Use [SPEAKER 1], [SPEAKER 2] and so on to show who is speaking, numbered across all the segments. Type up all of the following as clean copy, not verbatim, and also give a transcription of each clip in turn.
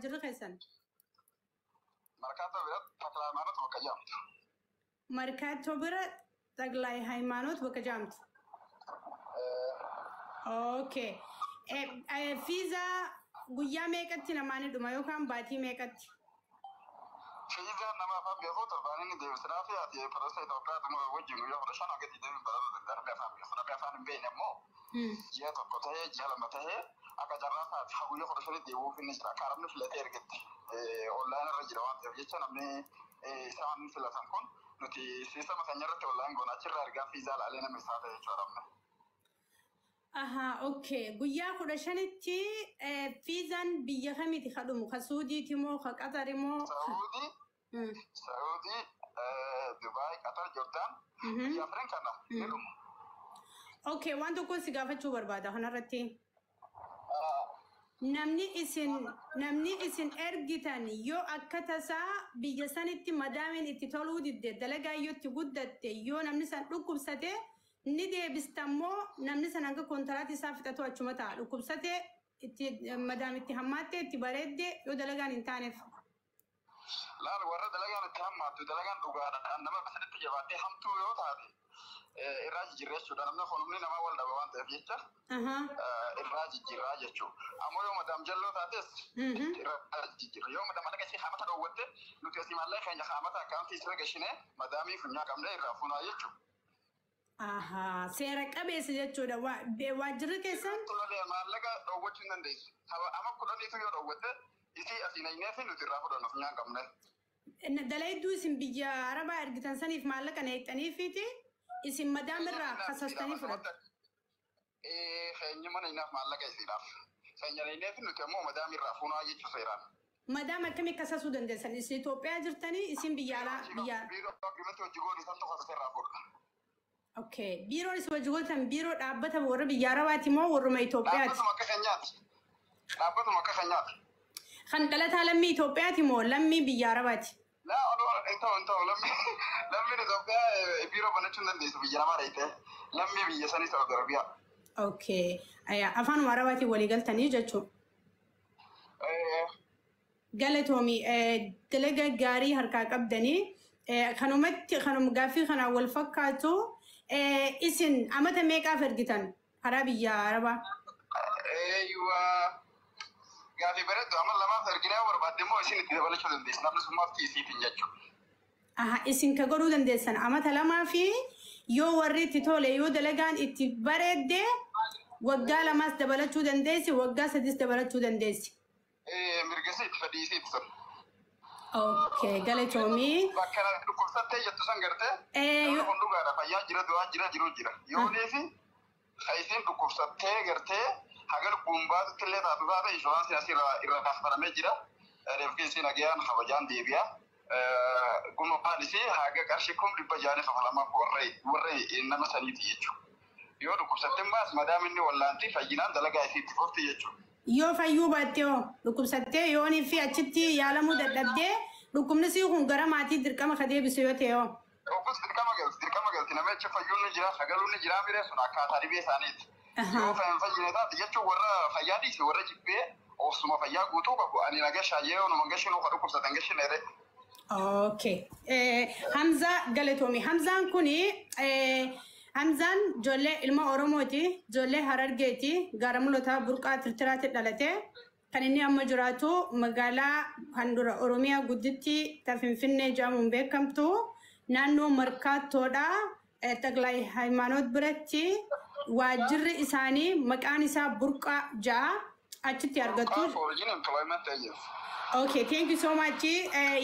[SPEAKER 1] واجر خيسن
[SPEAKER 2] مركاتو بيرت تقلاي هيمانوت وكجامت
[SPEAKER 1] مركاتو بيرت تقلاي هيمانوت وكجامت اوكي فيزا guyyaa meeqatti namaani dhuma yookaan baatii meeqatti
[SPEAKER 2] fiiza nama afaan beekuu torbaanini deebisnaa fi ati piroosee Itoophiyaatu wajjin guyyaa 15 gadi deebiin barata darbe afaan beeku namni afaan hin beekne immoo ji'a tokko ta'ee ji'a lama ta'ee akka carraa isaati guyyaa 15 deebi'uuf inni jira kaarabni filatee ergetti onlaayinii irra jira waan ta'eef jecha namni isaan filatan kun nuti siistama keenya irratti onlaayin goona achirraa ergaa fiizaa laalee nama isaa ta'e jechuudha.
[SPEAKER 1] Aha, okay. Guyyaa 15tti fiizaan biyya kamiiti kadhumu? Ka Suudiiti moo ka Qatari moo?
[SPEAKER 2] Saudi, Dubai, Qatar, Jordan. Biyya Afran kana ni dhumu.
[SPEAKER 1] Okay, waan tokko si gaafachuu barbaada kanarratti. Namni isin ergitan yoo akka tasaa biyya sanitti madaamiin itti toluu didde dalagaa yoo itti guddatte yoo namni san dhukkubsate ni deebistammoo namni san hanga kontiraati isaa fixatu achuma ta'a dhukkubsate itti madaamitti hammaatte itti bareedde yoo dalagaan hin taaneef.
[SPEAKER 2] Laal warra dalagaan itti hammaattu dalagaan dhugaadhaan nama sanitti jabaattee hamtuu yoo taate irraa jijjiirreessuudha namni honumni nama wal dhaba waan ta'eef jecha irraa jijjiirraa jechuudha. Ammoo yoo madaam jalloo taates irraa jijjiirra yoo madaam alaga ishee haamata dhoowwatte nuti asii maallee keenya haamata akkaantii isirra gashinee madaamii funyaa qabnee irraa funaa jechuudha.
[SPEAKER 1] Aha, seera qabeessa jechuudha. Waajjirri keessan?
[SPEAKER 2] Maallaqa dhoowwachuu hin dandeessu. Amma kudhaniitu yoo dhoowwatte isii asiin aynee fi nuti irraa fudhannu funyaan qabne.
[SPEAKER 1] Dalayduu isin biyya Arabaa ergitan saniif maallaqa neeqxaniifiiti isin madaam irraa kasastanii fudhattu.
[SPEAKER 2] Keenya mana inaaf maallaqa isiidhaaf. Keenya aynee fi nuti ammoo madaam irraa funaa jechuu seeraan.
[SPEAKER 1] Madaam akkamii kasasuu dandeessan? Isin Itoophiyaa jirtanii isin biyya alaa biyya.
[SPEAKER 2] Biiroo agriimentii hojii goon isaan tokko irraa fudha.
[SPEAKER 1] Okay, biiroon is wajjigootan biiroo dhaabbata warra biyya Arabaati moo warruma Itoophiyaati?
[SPEAKER 2] Dhaabbatuma akka keenyaati. Dhaabbatuma akka keenyaati.
[SPEAKER 1] Kan dhalataa lammii Itoophiyaati moo lammii biyya Arabaati?
[SPEAKER 2] Ta'u lammii Itoophiyaa biiroo banachuu hin dandeessu biyya namaa dheeyte lammii biyya sanii Saudi Arabiyaa.
[SPEAKER 1] Okay, afaanuma Arabaatiin walii galtanii jechuudha. Galatoomii dalaga gaarii harkaa qabdanii kanumatti kanum gaaffii kana wal fakkaatu isin amata meeqaaf ergitan karaa biyya Arabaa?
[SPEAKER 2] Gaaffii bareedu amma lamaaf erginee barbaadde moo isin itti dabalachuu dandeessu namni sun maaftii isiitiin jechuudha.
[SPEAKER 1] Aha, isin ka godhuu dandeessan amata lamaa fi yoo warri itti tole yoo dalagaan itti bareedde waggaa lamaas dabalachuu dandeessi waggaa sadis dabalachuu dandeessi.
[SPEAKER 2] Mirgasi itti fadhiisii ibsa.
[SPEAKER 1] Okay, galatoomii.
[SPEAKER 2] Bakka dhukkubsattee jettu san gartee hundugaadha fayyaa jira du'aa jira. Yoo neefi isiin dhukkubsattee gartee haga lubbuun baatutti illee taatu taate inshuraansii asii irra kaffalamee jira. Reefki isiin hagayaan kabajaan deebi'a. Gumaan isii haga qarshii 600 kafalamaaf warra nama saniiti jechuudha. Yoo dhukkubsattee baas madaam inni wallaantii fayyinaan dalagaa isii itti fufti jechuudha.
[SPEAKER 1] Yoo fayyuu baattee dhukkubsattee yoonii fi achitti yaalamuu dadhabdee dhukkubni sii kun gara maatii dirqama ka deebisu yoo ta'e yoo.
[SPEAKER 2] Dhukkubs dirqama galti namni achi fayyuun ni jira sagaluun ni jira biree sun akkaataa dhibee isaaniiti. Yoo fayyine taate jechuun warra fayyaa dhiise warra jibbee obsuma fayyaa guutuu qabu ani naga shaayee onuma gashinuu ka dhukkubsatan gashineere.
[SPEAKER 1] Okay. Hamza galatoomi. Hamzaan kuni Hamzaan ijoollee ilma Oromooti, ijoollee Harargeeti, gara mul'ata burqaa tirtiraatti dhalate. Kan inni amma jiraatu magaalaa handura Oromiyaa gudditti Finfinnee jedhamuun beekamtu naannoo Markaattoodha. Taglay Hayimaanoot biratti waajjirri isaanii maqaan isaa burqaa ja'a achitti argattu. Okay, thank you so much.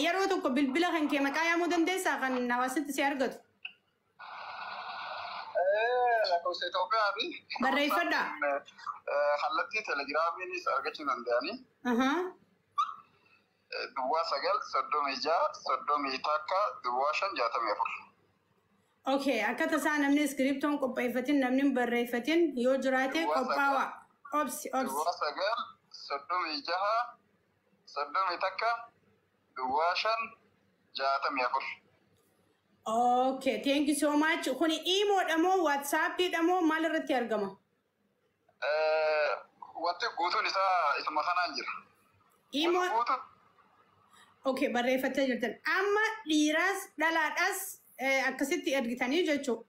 [SPEAKER 1] Yeroo tokko bilbila kan kee maqaa yaamuu dandeessaa kan hawaasatti si argatu? Barreeffadha.
[SPEAKER 2] Kallattii telegiraamiinis argachuu danda'anii. Duwwaa 936 duwwaa 564.
[SPEAKER 1] Okay, akka tasaa namni iskiriptoon qopheeffatin namni barreeffatin yoo jiraate qophaawa. Obsi.
[SPEAKER 2] Duwwaa 936 duwwaa 564.
[SPEAKER 1] Okay, thank you so much. Kuni email damo, WhatsApp damo, maal irratti argama?
[SPEAKER 2] Wanti guutuun isaa isuma kanaan jira.
[SPEAKER 1] Imo
[SPEAKER 2] Guutu
[SPEAKER 1] okay barreeffattee jirtan. Amma dhiiraas dhalaadhaas akkasitti ergitanii jechuudha.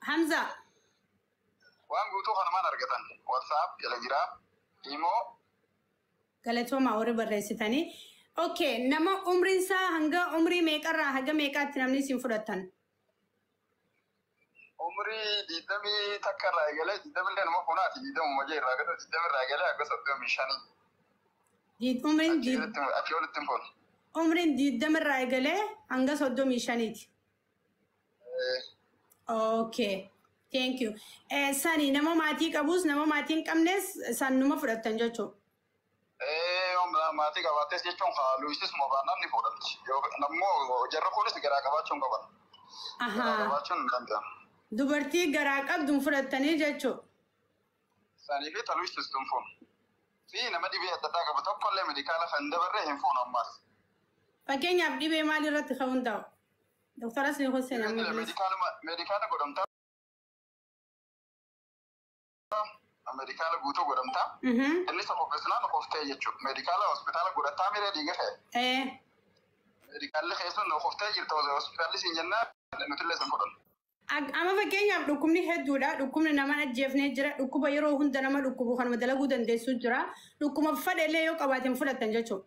[SPEAKER 1] Hamza.
[SPEAKER 2] waan guutuu kanumaan argatan. WhatsApp, Telegram, Imo.
[SPEAKER 1] Galatooma warri barreessitanii. Okay, nama umriin isaa hanga umrii meeqarraa haga meeqaatti namni isin fudhatan?
[SPEAKER 2] Umrii 20 takka irraa eegalee 20 illee nama funaati 20 majee irraa gata 20 irraa eegalee akka 35.
[SPEAKER 1] Umriin 20 irraa eegalee hanga 35ti. Okay. Thank you. Sani nama maatii qabus nama maatii hin qabnes san numa fudhatan jechuudha.
[SPEAKER 2] Maatii qabaattes jechuun Luisis Moobaan namni fuudhamti. Nammoo jarri kunis garaa qabaachuun qaban. Garaa qabaachuun hin danda'amu.
[SPEAKER 1] Dubartii garaa qabdu fudhatanii jechuudha.
[SPEAKER 2] Sanii fi Luisis tun fuun. Fi nama dhibee adda addaa qabu tokkollee medikaala kan dabarree hin fuun ammaas.
[SPEAKER 1] Fakkeenyaaf dhibee maal irratti ka'uun ta'u? Doktara Asli Hussein amma
[SPEAKER 2] medikaala godhamtaa. Medikaala guutuu godhamtaa. Innis qopheessinaan qoftee jechuudha. Medikaala hospitaala godhataa miree dhiiga ta'e. Medikaalli keessuun qoftee jirta hospitaalli siin jennaan nutillee sin fudhannu.
[SPEAKER 1] Amma fakkeenyaaf dhukkubni hedduudha. Dhukkubni nama ajjeefnee jira. Dhukkuba yeroo hunda nama dhukkubu kanuma dalaguu dandeessu jira. Dhukkuba fadheellee yoo qabaateen fudhatan jechuudha.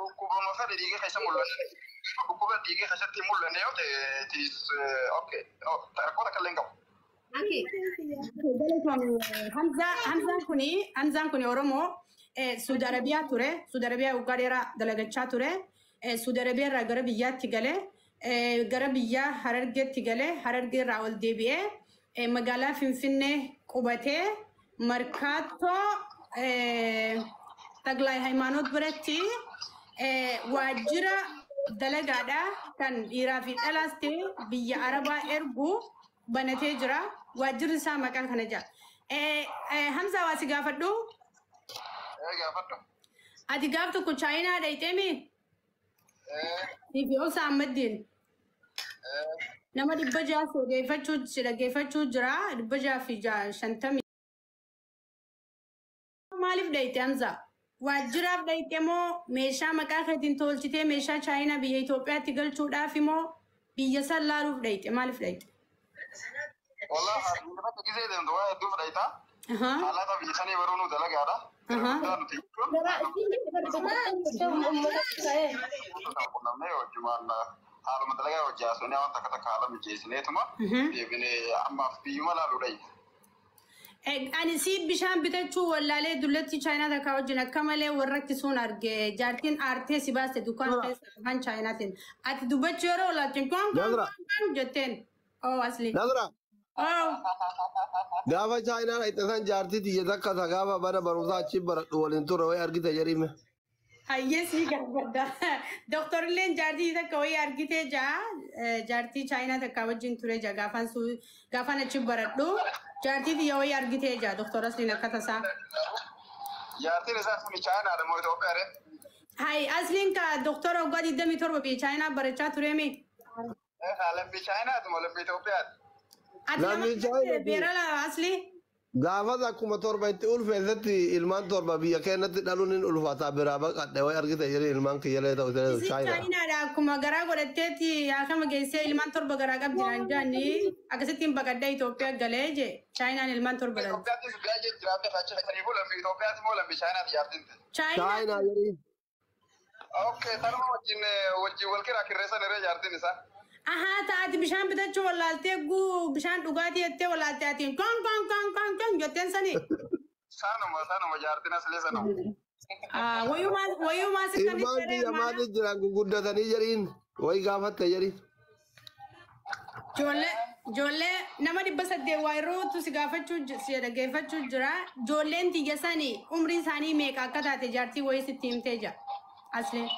[SPEAKER 2] Dhukkubuma fadhe dhiiga keessa mul'anne. Dhukkuba dhiiga keessatti mul'anne yoo ta'e okay. Rakkoota kallee hin qabu. Hamzaan kuni Oromoo Saudi Arabiyaa ture. Saudi Arabiyaa waggaa dheeraa dalagachaa ture. Saudi Arabiyaa irraa gara biyyaatti galee gara biyyaa Harargeetti galee Harargee irraa ol deebi'ee magaalaa Finfinnee qubatee Markaattoo Taglay Hayimaanoot biratti waajjira dalagaadhaa kan dhiiraa fi dhalaas ta'e biyya Arabaa ergu banatee jira. Waajjirri isaa maqaa kana jira. Hamza waa si gaafadhu? Gaafadhu.
[SPEAKER 1] Ati gaaf tokko Chaayinaa dhayxeemi? Fi Osa Ahmadiin. Nama 600 dhaggeeffachuu jira. 650. Maaliif dhayxe Hamza? Waajjiraaf dhayxe moo meeshaa maqaa keetiin tolchitee meeshaa Chaayinaa biyya Itoophiyaatti galchuudhaaf immoo biyya san laaluuf dhayxe? Maaliif dhayxe?
[SPEAKER 2] Wallah, namatti gisee deemtu waa hedduu fudhayta. Haalaata biyya sanii baruu nu dalagaadha. Namni wajjumaan haaluma dalagaa wajji haasofnee waan takka takka haala mijeessineetuma deebinee ammaaf biyyuma laaluu dhayne.
[SPEAKER 1] Ani si bishaan bitachuu wallaalee dullatti Chaayinaa takka wajjin akka malee warra ittisuun arge jaartiin aartee si baaste dukkaan keessa afaan Chaayinaatiin. Ati dubbachuu yeroo laattiin kan jetteen. Asli.
[SPEAKER 3] Nadra. Gaafa Chaayinaa dhayxasan jaartii tiyya takka isa gaafa bara barumsaa achi baradhu waliin ture wayii argite jedhime.
[SPEAKER 1] Hayyesii gaafadha. Doktorilleen jaartii takka wayii argitee jaa jaartii Chaayinaa takka wajjin ture jaa gaafan achi baradhu jaartii tiyya wayii argitee jaa doktor Asliin akka tasaa.
[SPEAKER 2] Jaartiin isaa kun Chaayinaadha moo Itoophiyaadha?
[SPEAKER 1] Hay Asliin ka doktora waggaa 27 biyya Chaayinaa barachaa tureemi.
[SPEAKER 2] Lammi Chaayinaati moo lammi Itoophiyaati?
[SPEAKER 1] Ati nama beera la Asli?
[SPEAKER 3] Gaafas akkuma torba itti ulfeessatti ilmaan torba biyya keenyatti dhaluun hin ulfaataa biraa baqadhe way argite jedhee ilmaan kiyyalee ta'u ta'e
[SPEAKER 1] Chaayinaadha akkuma garaa godhatteetti akkama geessee ilmaan torba garaa qabdi naan jaanni akkasittiin baqadhee Itoophiyaa galee je Chaayinaan ilmaan torba dhalti.
[SPEAKER 2] Itoophiyaattis biyyaa jee jiraatee faachisa saniifuu lammi Itoophiyaati moo lammi Chaayinaati jaartiin ta'e?
[SPEAKER 3] Chaayinaa jedhee.
[SPEAKER 2] Okay, tanuma wajjin wal kiraa kirreessan irree jaartiin isaa.
[SPEAKER 1] Aha taati bishaan bitachuu wallaaltee guu bishaan dhugaatii jettee wallaaltee atiin kan jetteen sani.
[SPEAKER 2] Sanuma jaartiin aslee sanuma.
[SPEAKER 1] Wayyumaa si kan
[SPEAKER 3] ilmaan biyya maali jiran guguddatanii jedhiin wayi gaafatte jedhiin.
[SPEAKER 1] Ijoollee nama 800 waa yerootu si gaafachuu si dhaggeeffachuu jira. Ijoolleen tiyya sanii umriin isaanii meeqa akka taate jaartii wayii sitti himtee jira. Aslee.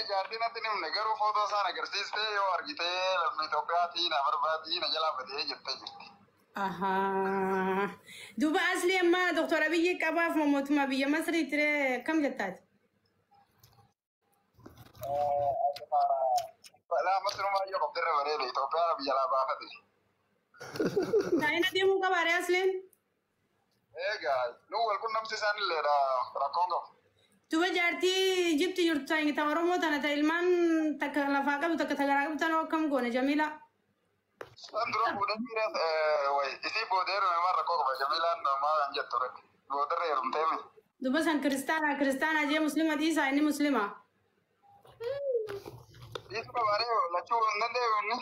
[SPEAKER 2] Jaartiin atti nimne garuu footoo isaan agarsiistee yoo argitee lammi Itoophiyaatii na barbaatii na jalaa badee jettee jirti.
[SPEAKER 1] Duuba Asli amma Doktor Abiyyi qabaaf mootummaa biyya Masrii ture kam jettaati?
[SPEAKER 2] Masrumaa yoo qabdirra bareede Itoophiyaa biyya laa baafate.
[SPEAKER 1] Chaayinaa deemuu qabaare Asliin?
[SPEAKER 2] guys. No, welcome to the channel. Rakongo.
[SPEAKER 1] Tuba jarti jibti yurta ingi ta oromo tana ta ilman takalafaqa bu takatagaraqa bu tana kam gone Jamila.
[SPEAKER 2] Sandro budan mira wai isi bodero ma Rakongo Jamila no ma anjatore. Bodere rumteme.
[SPEAKER 1] Duba san kristana je muslima di sa ini muslima.
[SPEAKER 2] Isu bare la chu ngande ni.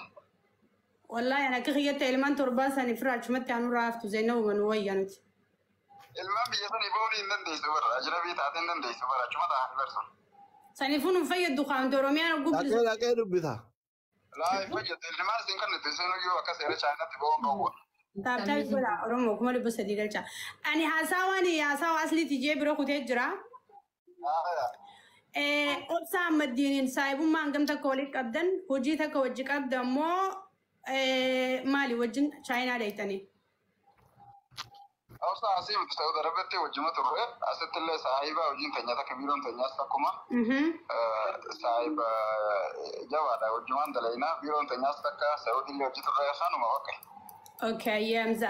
[SPEAKER 1] Wallahi ana kakhiyata ilman turba san ifraj matti anu raftu zainabu man wayanat.
[SPEAKER 2] Ilman bi yasani boni ngande subar ajnabi ta tan ngande subar chuma ta verso.
[SPEAKER 1] Sanifunu fayad dukhan toromiana gubli.
[SPEAKER 3] Laqee dubbita.
[SPEAKER 2] La fajat ilman sin kan tiseno yo akasere chana tibo ngo.
[SPEAKER 1] Taabtaa gola oromo kuma dubba sadii galcha. Ani haasawani haasawa asli tijee biro kutee jira. Obsaa maddiiniin saayibummaan gamta koolii qabdan hojii takka wajji qabda ammoo maali wajjin chaayinaa dheeytanii.
[SPEAKER 2] Awsa asii mutu ta'uu darbatti wajjima turre asittillee saahiba wajjin teenyaa takka biiroon teenyaas takkuma saahiba jawaadha wajjumaan dalaynaa biiroon teenyaas takka saa'udillee hojii turre kanuma bakke.
[SPEAKER 1] Okay, Hamza.